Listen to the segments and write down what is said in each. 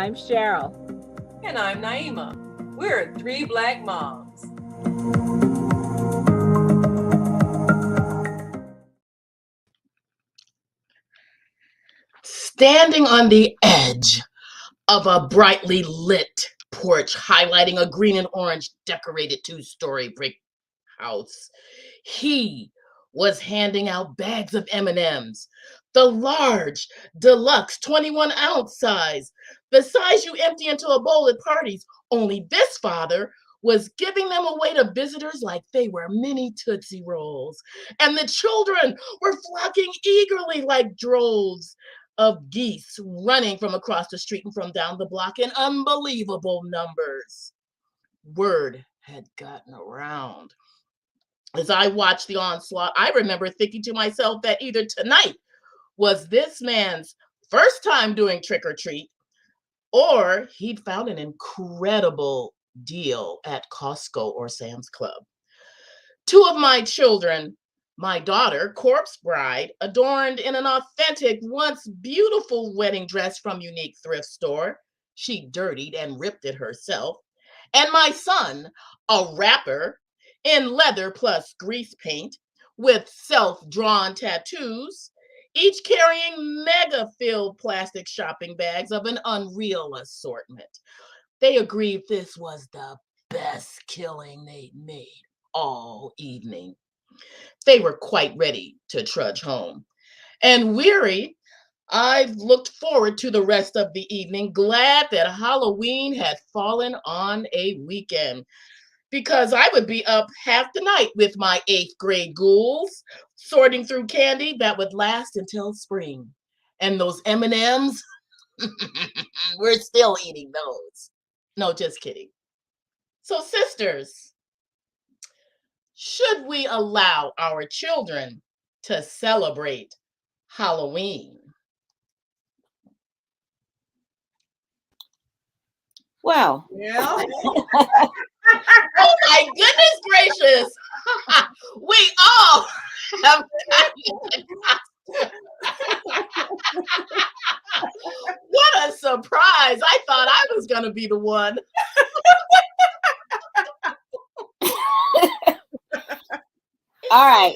I'm Cheryl. And I'm Naima. We're three Black moms. Standing on the edge of a brightly lit porch highlighting a green and orange decorated two-story brick house, he was handing out bags of M&Ms, the large, deluxe 21-ounce size, the size you empty into a bowl at parties. Only this father was giving them away to visitors like they were mini Tootsie Rolls. And the children were flocking eagerly like droves of geese running from across the street and from down the block in unbelievable numbers. Word had gotten around. As I watched the onslaught, I remember thinking to myself that either tonight was this man's first time doing trick or treat, or he'd found an incredible deal at Costco or Sam's Club. Two of my children, my daughter, corpse bride, adorned in an authentic, once beautiful wedding dress from Unique Thrift Store. She dirtied and ripped it herself. And my son, a rapper, in leather plus grease paint, with self-drawn tattoos, each carrying mega-filled plastic shopping bags of an unreal assortment. They agreed this was the best killing they'd made all evening. They were quite ready to trudge home. And weary, I looked forward to the rest of the evening, glad that Halloween had fallen on a weekend, because I would be up half the night with my 8th grade ghouls, sorting through candy that would last until spring. And those M&Ms, we're still eating those. No, just kidding. So, sisters, should we allow our children to celebrate Halloween? Well, oh my goodness gracious! We all have what a surprise! I thought I was going to be the one. All right.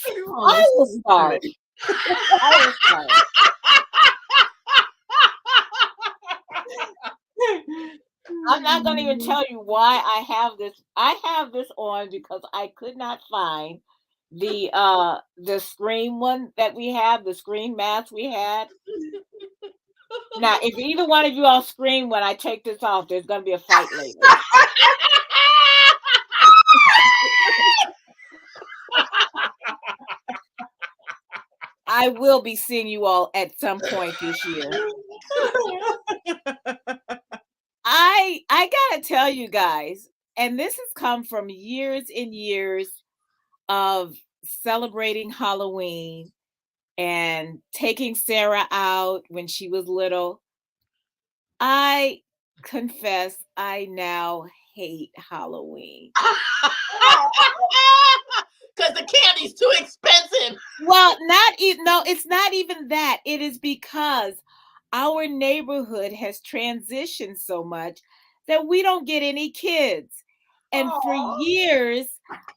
I will start. I'm not going to even tell you why I have this. I have this on because I could not find the Scream one that we have, the Scream mask we had. Now, if either one of you all scream when I take this off, there's going to be a fight later. I will be seeing you all at some point this year. I gotta tell you guys, and this has come from years and years of celebrating Halloween and taking Sarah out when she was little. I confess I now hate Halloween. Because the candy's too expensive. Well, no, it's not even that. It is because our neighborhood has transitioned so much that we don't get any kids. And for years,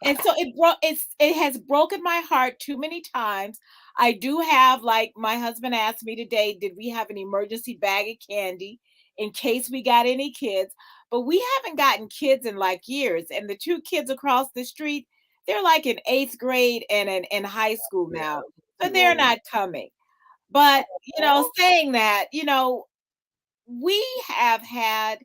and so it has broken my heart too many times. I do have, like my husband asked me today, did we have an emergency bag of candy in case we got any kids? But we haven't gotten kids in like years. And the two kids across the street, they're like in 8th grade and in high school now. So they're not coming. But, saying that, we have had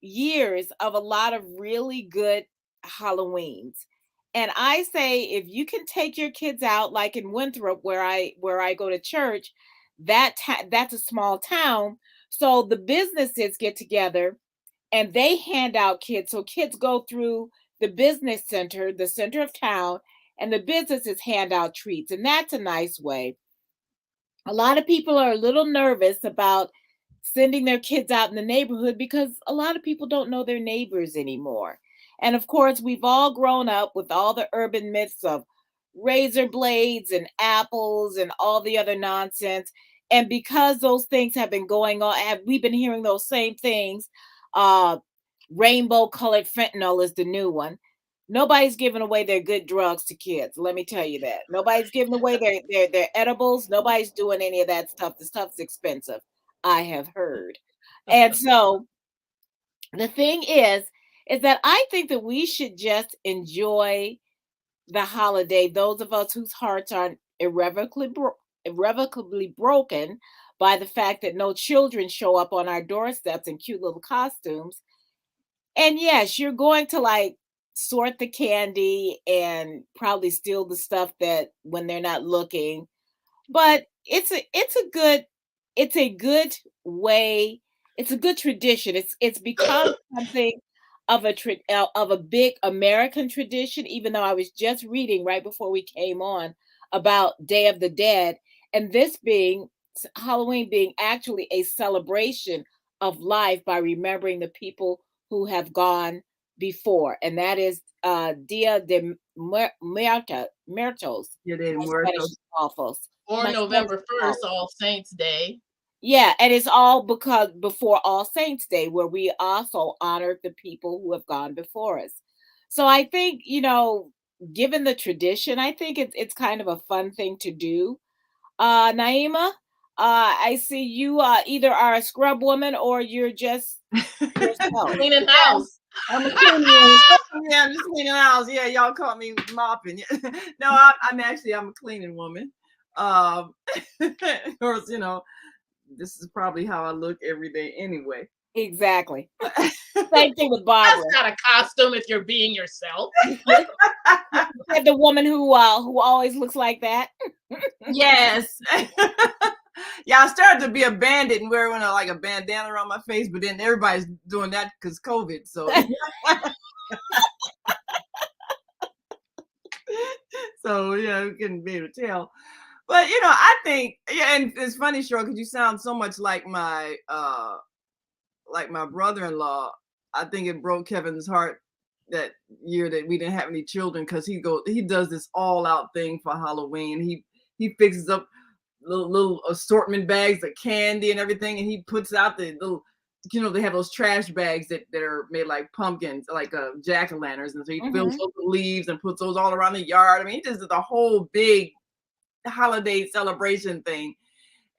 years of a lot of really good Halloweens. And I say, if you can take your kids out, like in Winthrop, where I go to church, that's a small town. So the businesses get together and they hand out kids. So kids go through the business center, the center of town, and the businesses hand out treats. And that's a nice way. A lot of people are a little nervous about sending their kids out in the neighborhood because a lot of people don't know their neighbors anymore. And of course, we've all grown up with all the urban myths of razor blades and apples and all the other nonsense. And because those things have been going on, we've been hearing those same things. Rainbow colored fentanyl is the new one. Nobody's giving away their good drugs to kids. Let me tell you that. Nobody's giving away their edibles. Nobody's doing any of that stuff. The stuff's expensive, I have heard. And so the thing is that I think that we should just enjoy the holiday. Those of us whose hearts are irrevocably broken by the fact that no children show up on our doorsteps in cute little costumes. And yes, you're going to like sort the candy and probably steal the stuff that when they're not looking. But it's a good way. It's a good tradition. It's become something of a big American tradition. Even though I was just reading right before we came on about Day of the Dead, and this being Halloween being actually a celebration of life by remembering the people who have gone before, and that is Dia de Muertos. Yeah, they My Spanish muertos. is awful. Or My Spanish November is 1st, awful. All Saints Day. Yeah, and it's all because before All Saints Day, where we also honored the people who have gone before us. So I think, given the tradition, I think it's kind of a fun thing to do. Naima, I see you either are a scrub woman or you're just yourself. Cleaning house. I'm a cleaning woman. Yeah, I'm just cleaning the house. Yeah, y'all caught me mopping. No, I'm a cleaning woman. Of course, this is probably how I look every day anyway. Exactly. Same thing with Barbara. That's not a costume if you're being yourself. The woman who always looks like that. Yes. Yeah, I started to be a bandit and wearing like a bandana around my face, but then everybody's doing that because COVID. So, so yeah, we couldn't be able to tell. But I think and it's funny, Cheryl, because you sound so much like my brother-in-law. I think it broke Kevin's heart that year that we didn't have any children because he does this all-out thing for Halloween. He fixes up little assortment bags of candy and everything, and he puts out the little, they have those trash bags that are made like pumpkins, like jack-o'-lanterns, and so he fills those with leaves and puts those all around the yard. I mean, he just did the whole big holiday celebration thing.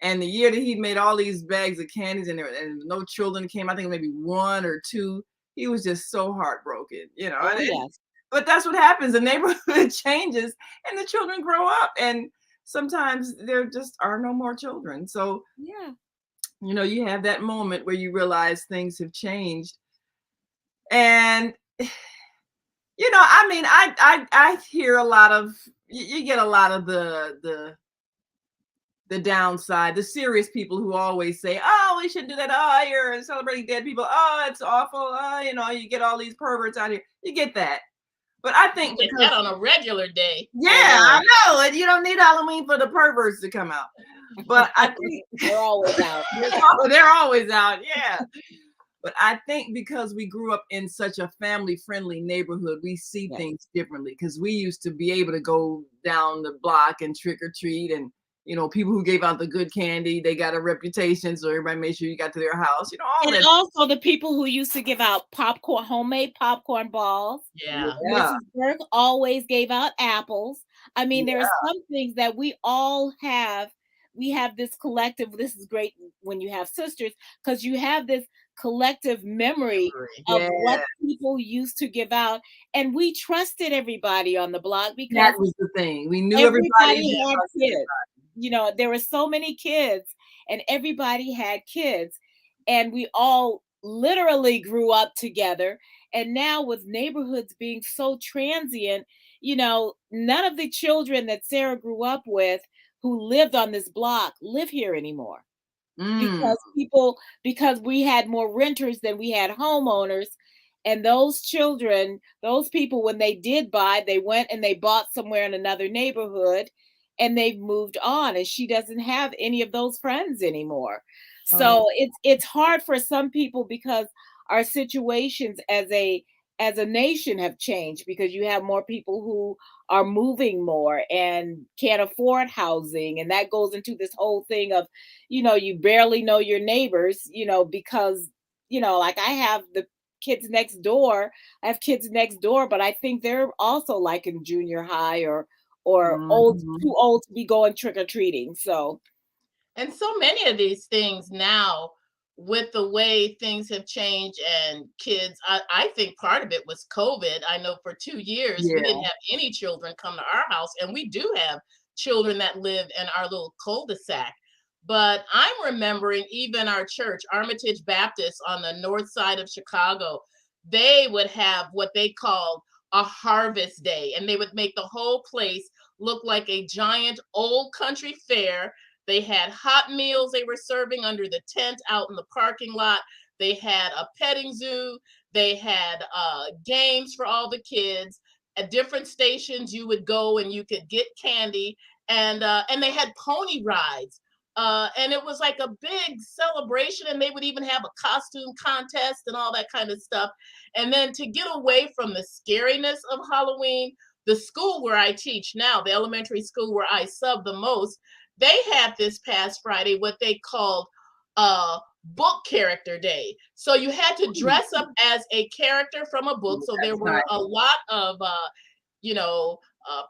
And the year that he made all these bags of candies and no children came, I think maybe one or two, he was just so heartbroken, Oh, yes. But that's what happens. The neighborhood changes and the children grow up, and sometimes there just are no more children. So, yeah, you have that moment where you realize things have changed. And, I mean, I hear a lot of, you get a lot of the downside, the serious people who always say, oh, we shouldn't do that. Oh, you're celebrating dead people. Oh, it's awful. Oh, you get all these perverts out here. You get that. But I think you get that on a regular day. Yeah, I know. And you don't need Halloween for the perverts to come out. But I think they're always out. They're always out. Yeah. But I think because we grew up in such a family-friendly neighborhood, we see things differently, because we used to be able to go down the block and trick or treat, and people who gave out the good candy, they got a reputation, so everybody made sure you got to their house. And also the people who used to give out homemade popcorn balls. Yeah. Mrs. Burke always gave out apples. I mean, there are some things that we all have. We have this collective. This is great when you have sisters, because you have this collective memory of what people used to give out, and we trusted everybody on the block because that was the thing. We knew everybody had kids. There were so many kids, and everybody had kids, and we all literally grew up together. And now with neighborhoods being so transient, none of the children that Sarah grew up with who lived on this block live here anymore. Because we had more renters than we had homeowners. And those children, those people, when they did buy, they went and they bought somewhere in another neighborhood, and they've moved on, and she doesn't have any of those friends anymore. So it's hard for some people, because our situations as a as a nation have changed because you have more people who are moving more and can't afford housing. And that goes into this whole thing of, you barely know your neighbors, because, like I have the kids next door. I have kids next door, but I think they're also like in junior high or old, Mhm. too old to be going trick or treating. So And so many of these things now, with the way things have changed and kids, I think part of it was COVID. I know for 2 years we Yeah. didn't have any children come to our house, and we do have children that live in our little cul-de-sac. But I'm remembering even our church, Armitage Baptist on the north side of Chicago, they would have what they called a harvest day, and they would make the whole place look like a giant old country fair. They had hot meals they were serving under the tent out in the parking lot. They had a petting zoo. They had games for all the kids. At different stations, you would go and you could get candy, and they had pony rides. And it was like a big celebration, and they would even have a costume contest and all that kind of stuff. And then to get away from the scariness of Halloween, the school where I teach now, the elementary school where I sub the most, they had this past Friday what they called book character day. So you had to Mm. dress up as a character from a book. So there That's were a nice. lot of you know,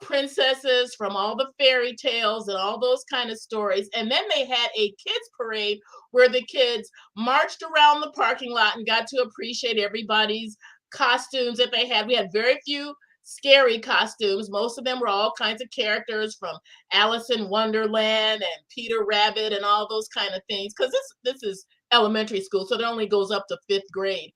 princesses from all the fairy tales and all those kind of stories. And then they had a kids parade where the kids marched around the parking lot and got to appreciate everybody's costumes that they had. We had very few scary costumes. Most of them were all kinds of characters from Alice in Wonderland and Peter Rabbit and all those kind of things. Because this is elementary school, so it only goes up to fifth grade.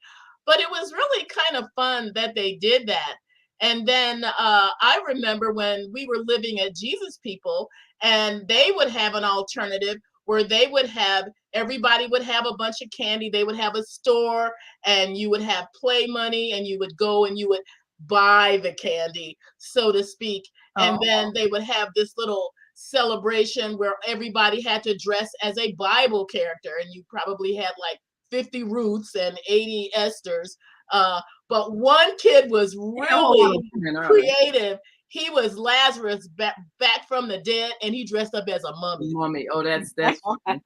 But it was really kind of fun that they did that. And then I remember when we were living at Jesus People, and they would have an alternative where they would have everybody would have a bunch of candy. They would have a store, and you would have play money, and you would go and you would buy the candy, so to speak. And then Oh. they would have this little celebration where everybody had to dress as a Bible character, and you probably had like 50 Ruths and 80 Esthers. Uh, but one kid was Yeah, a whole lot really of women, are they? creative. He was Lazarus back from the dead, and he dressed up as a mummy. Mommy. Oh, that's funny.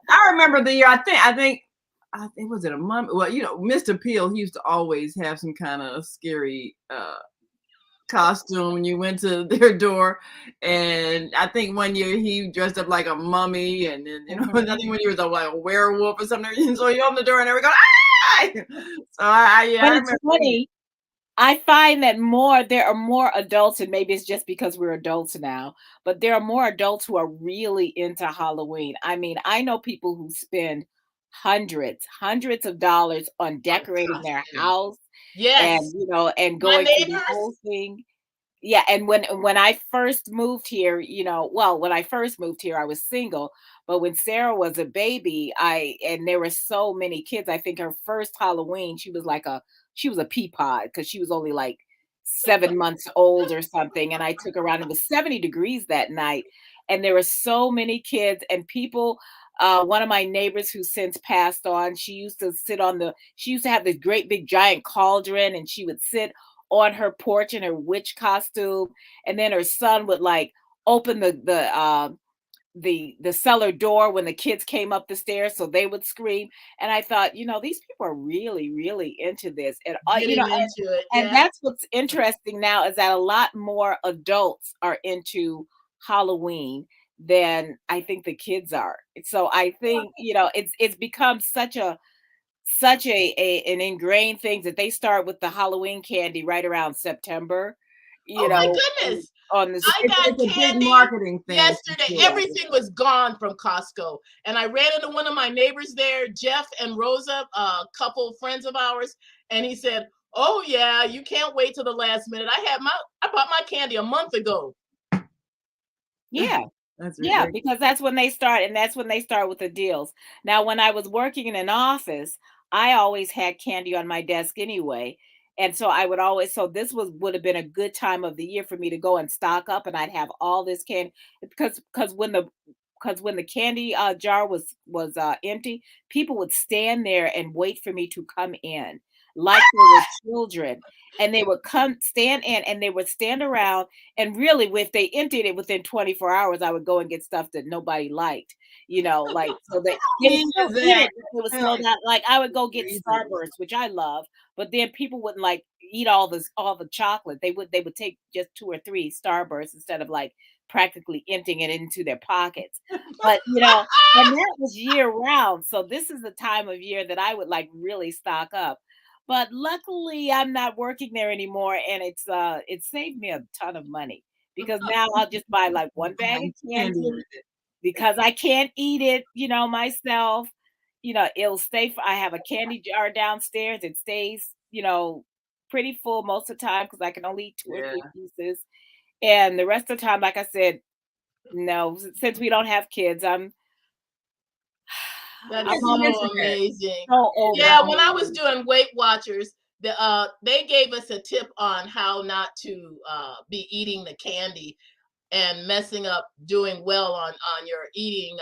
I remember the year. I think was it a mom? Well, Mr. Peel, he used to always have some kind of scary costume when you went to their door. And I think one year he dressed up like a mummy, and then Mhm. another one year was like a werewolf or something. And so you open the door and they were going, ah! So yeah, But I it's remember. funny. I find that there are more adults, and maybe it's just because we're adults now, but there are more adults who are really into Halloween. I mean, I know people who spend hundreds of dollars on On decorating their costumes. house and, Yes. and My going through the whole neighbors. thing. Yeah, and when I first moved here, well, when I first moved here, I was single, but when Sarah was a baby, and there were so many kids. I think her first Halloween, she was a pea pod because she was only like 7 months old or something, and I took her around. It was 70 degrees that night, and there were so many kids and people. One of my neighbors who since passed on, she used to have this great big giant cauldron, and she would sit on her porch in her witch costume, and then her son would like open the cellar door when the kids came up the stairs so they would scream. And I thought, these people are really into this. And Getting into it. and Yeah. that's what's interesting now is that a lot more adults are into Halloween than I think the kids are. So I think, it's become such an ingrained thing that they start with the Halloween candy right around September, you Oh my know, goodness. on this. I It's got a big candy marketing thing for yesterday. sure. Everything was gone from Costco. And I ran into one of my neighbors there, Jeff and Rosa, a couple friends of ours, and he said, "Oh yeah, you can't wait till the last minute. I bought my candy a month ago." Yeah. That's Yeah, ridiculous. because that's when they start with the deals. Now, when I was working in an office, I always had candy on my desk anyway. And so I would always so this would have been a good time of the year for me to go and stock up, and I'd have all this candy because when the because when the candy jar was empty, people would stand there and wait for me to come in, like they were children. And they would come stand in and they would stand around. And really, if they emptied it within 24 hours, I would go and get stuff that nobody liked, like so they would Mean still is eat that? it, but it would slow down. Like I would go get Reasons. Starburst, which I love, but then people wouldn't like eat all the chocolate. They would take just 2 or 3 Starbursts instead of like practically emptying it into their pockets. But and that was year round. So this is the time of year that I would like really stock up. But luckily I'm not working there anymore, and it saved me a ton of money because now I'll just buy like one bag of Buying candy candy every day. because I can't eat it, myself. It'll stay. I have a candy jar downstairs. It stays, pretty full most of the time because I can only eat 2 or 3 Yeah. pieces. And the rest of the time, like I said, no, since we don't have kids, I'm That's I'm You almost so mentioned that. amazing. so over Yeah, when I was candy. doing Weight Watchers, they gave us a tip on how not to be eating the candy and messing up doing well on your eating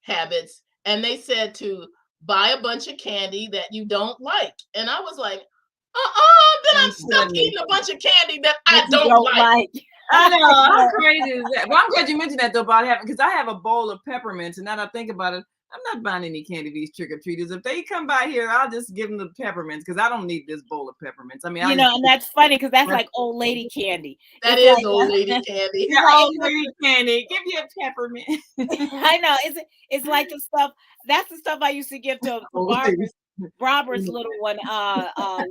habits. And they said to buy a bunch of candy that you don't like. And I was like, then I'm Thank stuck goodness. eating a bunch of candy that That I you don't don't like. like. I know. How Yeah. crazy is that? Well, I'm glad you mentioned that though about having, because I have a bowl of peppermints, and now that I think about it, I'm not buying any candy for these trick or treaters. If they come by here, I'll just give them the peppermints because I don't need this bowl of peppermints. I mean, I just And that's funny because that's that's like old lady candy. That It's is like old lady candy. yeah, it's old like lady candy. Give me a peppermint. I know. It's like the stuff. That's the stuff I used to give to Old lady. Barbara's little one,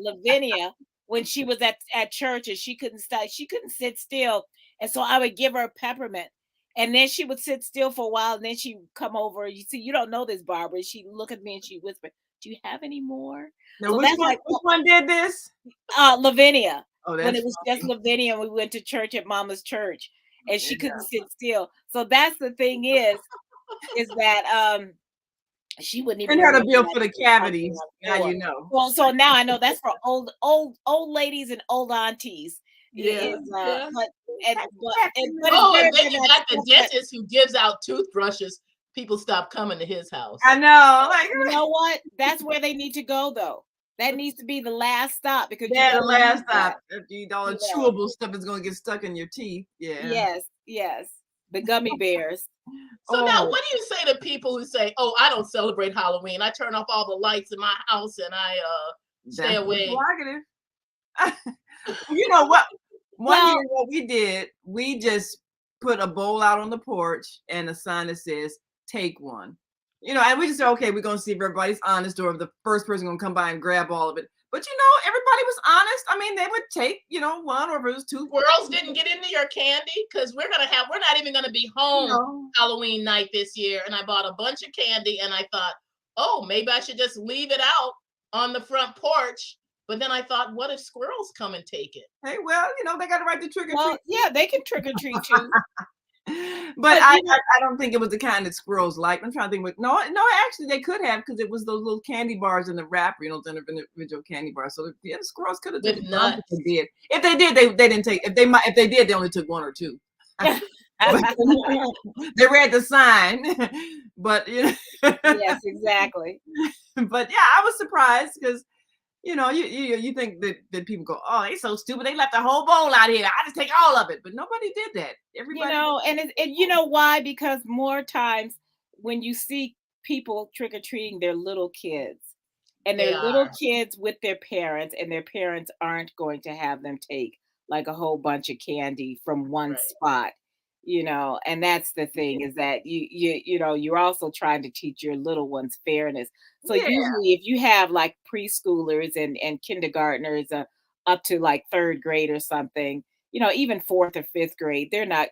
Lavinia, when she was at church and she couldn't stop. She couldn't sit still, and so I would give her a peppermint, and then she would sit still for a while, and then she would come over. You see, you don't know this, Barbara. She look at me and she whispered, "Do you have any more?" Now, So which that's one? like Which one did this? Lavinia, Oh, when that's it was just funny. Lavinia, and we went to church at Mama's church, and she Yeah. couldn't sit still. So that's the thing is that she wouldn't even Send her the remember bill that for the it was something cavities. on the Now floor. you know. So now I know that's for old ladies and old aunties. Yeah, yeah. But but it's Oh, very and then good you that got the stuff that dentist who gives out toothbrushes. People stop coming to his house. I know. Like, you know what? That's where they need to go though. That needs to be the last stop because you yeah, the don't last need that. stop. After you eat all the You know. chewable stuff is gonna get stuck in your teeth. Yeah. Yes, yes. The gummy bears. So now, Oh, what do you say to people who say, "Oh, I don't celebrate Halloween. I turn off all the lights in my house and I stay that's their away." prerogative. You know what? One Well, year, what we did, we just put a bowl out on the porch and a sign that says "Take one." And we just said, okay, we're gonna see if everybody's honest or if the first person gonna come by and grab all of it. But everybody was honest. I mean, they would take, one, or if it was two. Squirrels didn't get into your candy because we're not even gonna be You home know, Halloween night this year. And I bought a bunch of candy and I thought, oh, maybe I should just leave it out on the front porch. But then I thought, what if squirrels come and take it? hey, well, they got a right to trick or treat. yeah, they can trick or treat too. But But I don't think it was the kind that squirrels like. I'm trying to think. No, actually they could have because it was those little candy bars in the wrapper, the individual candy bars. So yeah, the squirrels could have With taken some. nuts. If they did, they didn't take. If they did, they only took one or two. But they read the sign. But yes, exactly. but yeah, I was surprised because you think that people go, oh, they so stupid. They left the whole bowl out here. I just take all of it. But nobody did that. Everybody. And you know why? Because more times when you see people trick or treating, they're little kids, and They they're little are. kids with their parents, and their parents aren't going to have them take like a whole bunch of candy from one Right. spot. And that's the thing is that you're also trying to teach your little ones fairness. So Yeah. usually if you have like preschoolers and kindergartners up to like third grade or something, even fourth or fifth grade, they're not,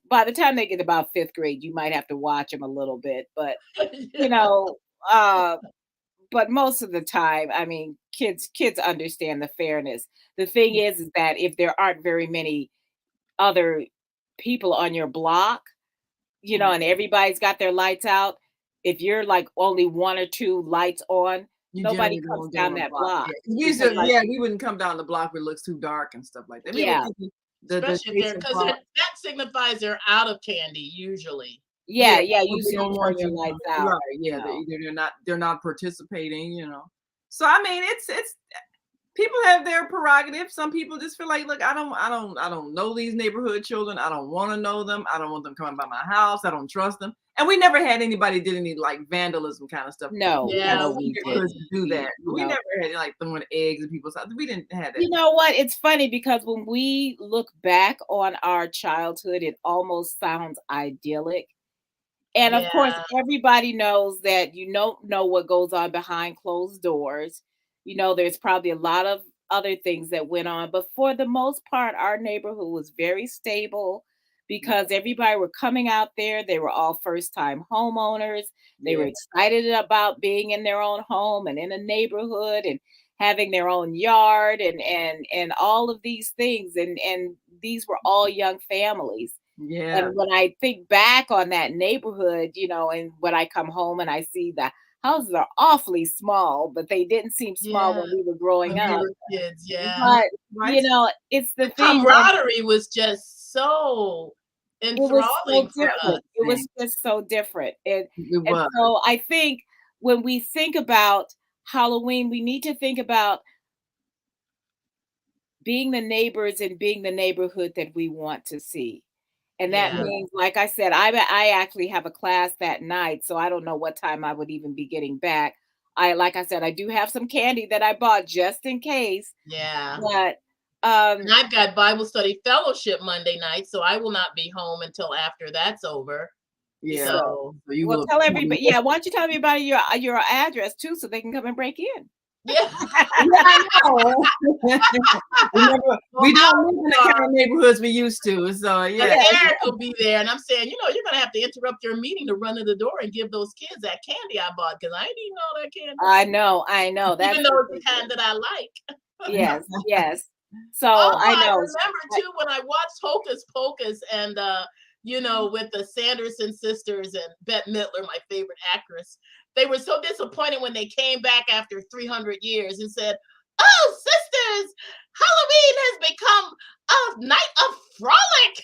by the time they get about fifth grade, you might have to watch them a little bit. You know, uh, but most of the time, I mean, kids understand the fairness. The thing is that if there aren't very many other people on your block, and everybody's got their lights out, if you're like only one or two lights on, You nobody generally comes don't go down on the that block. block Yeah. We used because to, like, we wouldn't come down the block where it looks too dark and stuff like that. We would yeah, keep the Especially if they're adjacent because block. that signifies they're out of candy usually. Yeah, yeah, or they usually you don't turn want your to, lights out, right, you yeah, know. either they're not participating, So, I mean, it's people have their prerogative. Some people just feel like, look, I don't know these neighborhood children. I don't want to know them. I don't want them coming by my house. I don't trust them. And we never had anybody did any like vandalism kind of stuff. No, We had Yeah. no, some we neighborhoods didn't. do We, that, but you we know, never had like throwing eggs in people's houses. We didn't have that. you know what? It's funny because when we look back on our childhood, it almost sounds idyllic. And of course, Yeah. everybody knows that you don't know what goes on behind closed doors. You know, there's probably a lot of other things that went on, but for the most part, our neighborhood was very stable because everybody were coming out there. They were all first-time homeowners. They were Yeah, excited about being in their own home and in a neighborhood and having their own yard and all of these things. And these were all young families. yeah, And when I think back on that neighborhood, and when I come home and I see the houses are awfully small, but they didn't seem small Yeah. when we were growing When we up. were kids, yeah. right, But, right. it's the The thing, and camaraderie was just so it was so enthralling for us. different. It was Thing. just so different. It And was. so I think when we think about Halloween, we need to think about being the neighbors and being the neighborhood that we want to see. And that Yeah. Yeah, means, like I said, I actually have a class that night, so I don't know what time I would even be getting back. Like I said, I do have some candy that I bought just in case, Yeah. but And I've got Bible study fellowship Monday night, so I will not be home until after that's over. yeah. so So, So you well, will. tell everybody. Yeah, why don't you tell everybody your address too, so they can come and break in. yeah. Yeah, I know. Well, We don't live in the kind our, of neighborhoods we used to. So but yeah, Eric will be there, and I'm saying, you're gonna have to interrupt your meeting to run to the door and give those kids that candy I bought because I ain't eating all that candy, I know. That's even though it's the kind that I like. yes, yes. Oh, So I I know. remember too when I watched Hocus Pocus and with the Sanderson sisters and Bette Midler, my favorite actress. They were so disappointed when they came back after 300 years and said, "Oh, sisters, Halloween has become a night of frolic."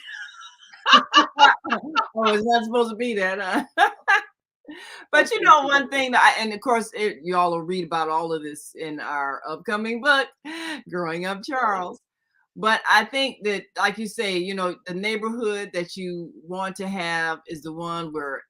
oh, it's not supposed to be that. But That's you know, one thing that and of course, y'all will read about all of this in our upcoming book, Growing Up Charles. But I think that, like you say, the neighborhood that you want to have is the one where,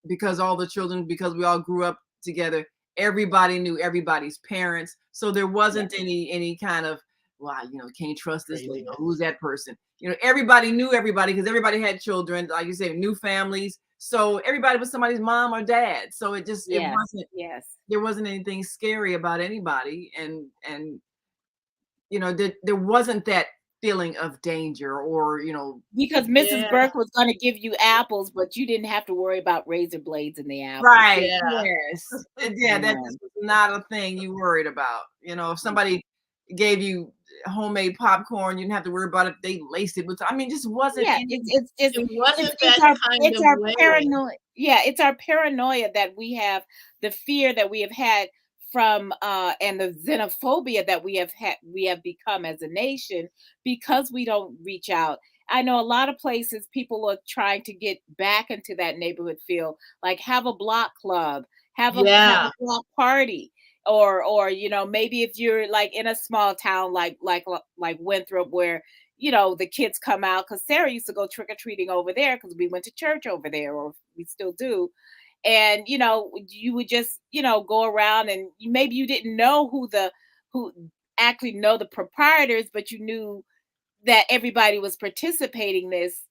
because all the children, because we all grew up together, everybody knew everybody's parents. So there yeah, wasn't any kind of, well, can't trust this lady. Craziness. Who's that person? Everybody knew everybody because everybody had children, like you said, new families. So everybody was somebody's mom or dad. So it yes, wasn't yes. there wasn't anything scary about anybody, and there wasn't that feeling of danger or Because Mrs. Yeah, Burke was gonna give you apples, but you didn't have to worry about razor blades in the apples. right, yeah, yes. Yeah, that No. just was not a thing you worried about. If somebody gave you homemade popcorn, you didn't have to worry about if they laced it with, I mean, just wasn't Yeah, any. it's it it's wasn't it's that our kind it's of our way. paranoia. Yeah, it's our paranoia that we have, the fear that we have had from and the xenophobia that we have become as a nation because we don't reach out. I know a lot of places people are trying to get back into that neighborhood feel, like have a block club, have a Yeah, block party. Or maybe if you're like in a small town like Winthrop, where the kids come out, because Sarah used to go trick-or-treating over there because we went to church over there, or we still do. And you would just go around, and maybe you didn't know who actually know the proprietors, but you knew that everybody was participating this,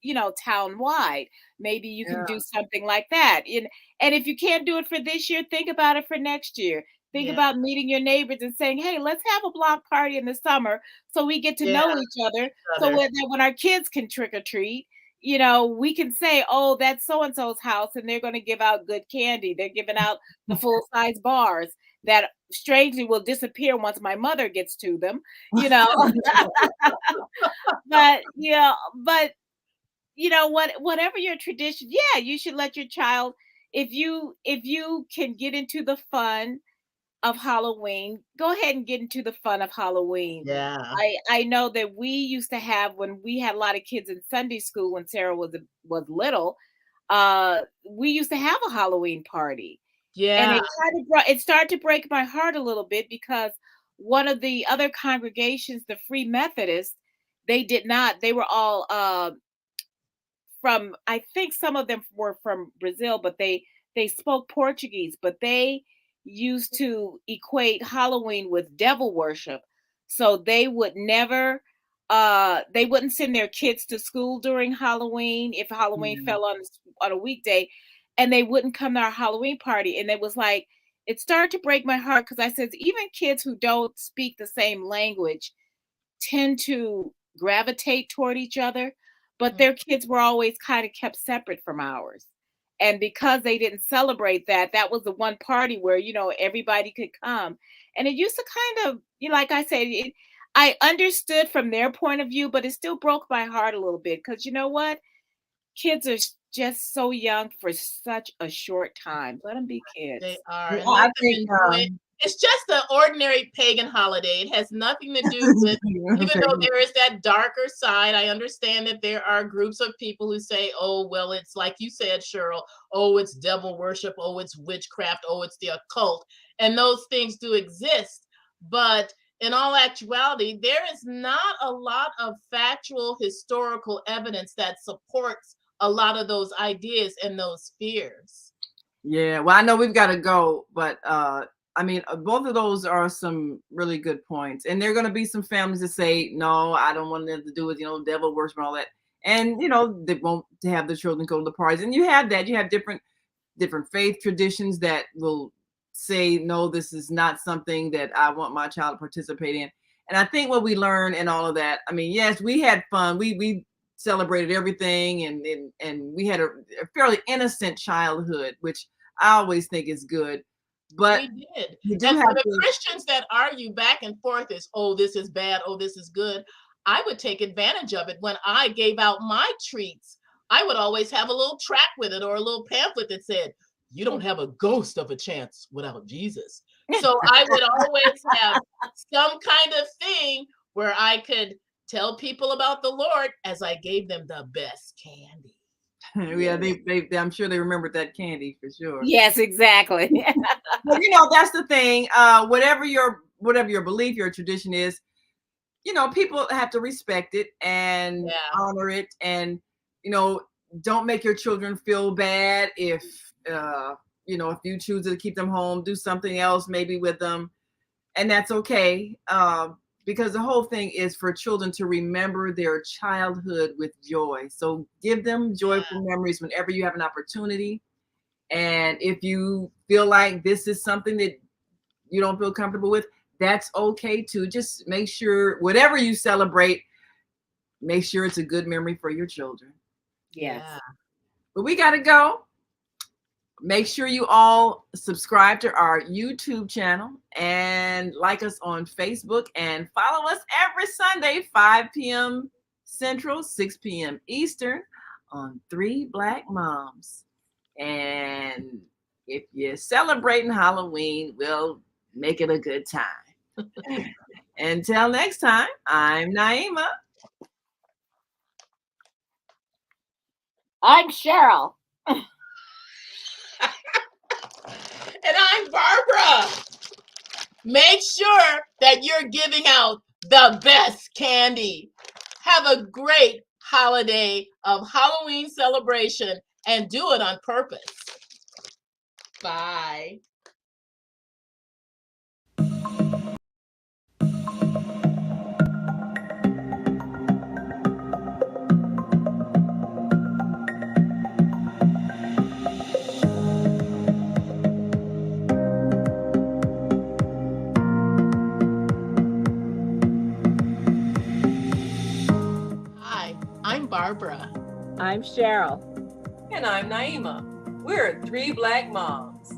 town wide. Maybe you can Yeah, do something like that. And if you can't do it for this year, think about it for next year. Think yeah, about meeting your neighbors and saying, "Hey, let's have a block party in the summer so we get to yeah, know each other. each So other. when our kids can trick or treat, we can say, oh, that's so and so's house, and they're going to give out good candy. They're giving out the full size bars that strangely will disappear once my mother gets to them, you know." But whatever your tradition, yeah, you should let your child, if you can get into the fun of Halloween, go ahead and get into the fun of Halloween. Yeah, I know that we used to have, when we had a lot of kids in Sunday school when Sarah was little, we used to have a Halloween party. And Yeah. it started to break my heart a little bit because one of the other congregations, the Free Methodists, they did not. They were all from, I think some of them were from Brazil, but they spoke Portuguese, but they used to equate Halloween with devil worship. So they wouldn't send their kids to school during Halloween if Halloween Yeah. fell on a weekday, and they wouldn't come to our Halloween party. And it was like, it started to break my heart because I said even kids who don't speak the same language tend to gravitate toward each other, but their kids were always kind of kept separate from ours. And because they didn't celebrate that, that was the one party where, everybody could come. And it used to kind of, like I said, I understood from their point of view, but it still broke my heart a little bit because you know what? Kids are just so young for such a short time. Let them be kids. They are, Yeah, and let I them think enjoy it. It's just an ordinary pagan holiday. It has nothing to do with, even though there is that darker side, I understand that there are groups of people who say, oh, well, it's like you said, Cheryl, oh, it's devil worship, oh, it's witchcraft, oh, it's the occult. And those things do exist. But in all actuality, there is not a lot of factual historical evidence that supports a lot of those ideas and those fears. Yeah, well, I know we've got to go, but I mean, both of those are some really good points. And there are going to be some families that say, no, I don't want nothing to do with, devil worship and all that. And, they won't have the children go to the parties. And you have that. You have different faith traditions that will say, no, this is not something that I want my child to participate in. And I think what we learn and all of that, I mean, yes, we had fun. We celebrated everything, and we had a fairly innocent childhood, which I always think is good. But we did. you do And have for the to. Christians that argue back and forth is, oh, this is bad, oh, this is good, I would take advantage of it. When I gave out my treats, I would always have a little track with it or a little pamphlet that said, you don't have a ghost of a chance without Jesus. So I would always have some kind of thing where I could tell people about the Lord as I gave them the best candy. Yeah, they I'm sure they remembered that candy for sure. Yes, exactly. But that's the thing. Whatever your belief, your tradition is, people have to respect it and honor it, and don't make your children feel bad if if you choose to keep them home, do something else maybe with them, and that's okay. Because the whole thing is for children to remember their childhood with joy. So give them joyful memories whenever you have an opportunity. And if you feel like this is something that you don't feel comfortable with, that's okay too. Just make sure whatever you celebrate, make sure it's a good memory for your children. Yes. Yeah. But we got to go. Make sure you all subscribe to our YouTube channel and like us on Facebook and follow us every Sunday, 5 p.m. Central, 6 p.m. Eastern on 3 Black Moms. And if you're celebrating Halloween, we'll make it a good time. Until next time, I'm Naima. I'm Cheryl. And I'm Barbara. Make sure that you're giving out the best candy. Have a great holiday of Halloween celebration and do it on purpose. Bye. Hi, I'm Barbara. I'm Cheryl. And I'm Naima. We're 3 Black Moms.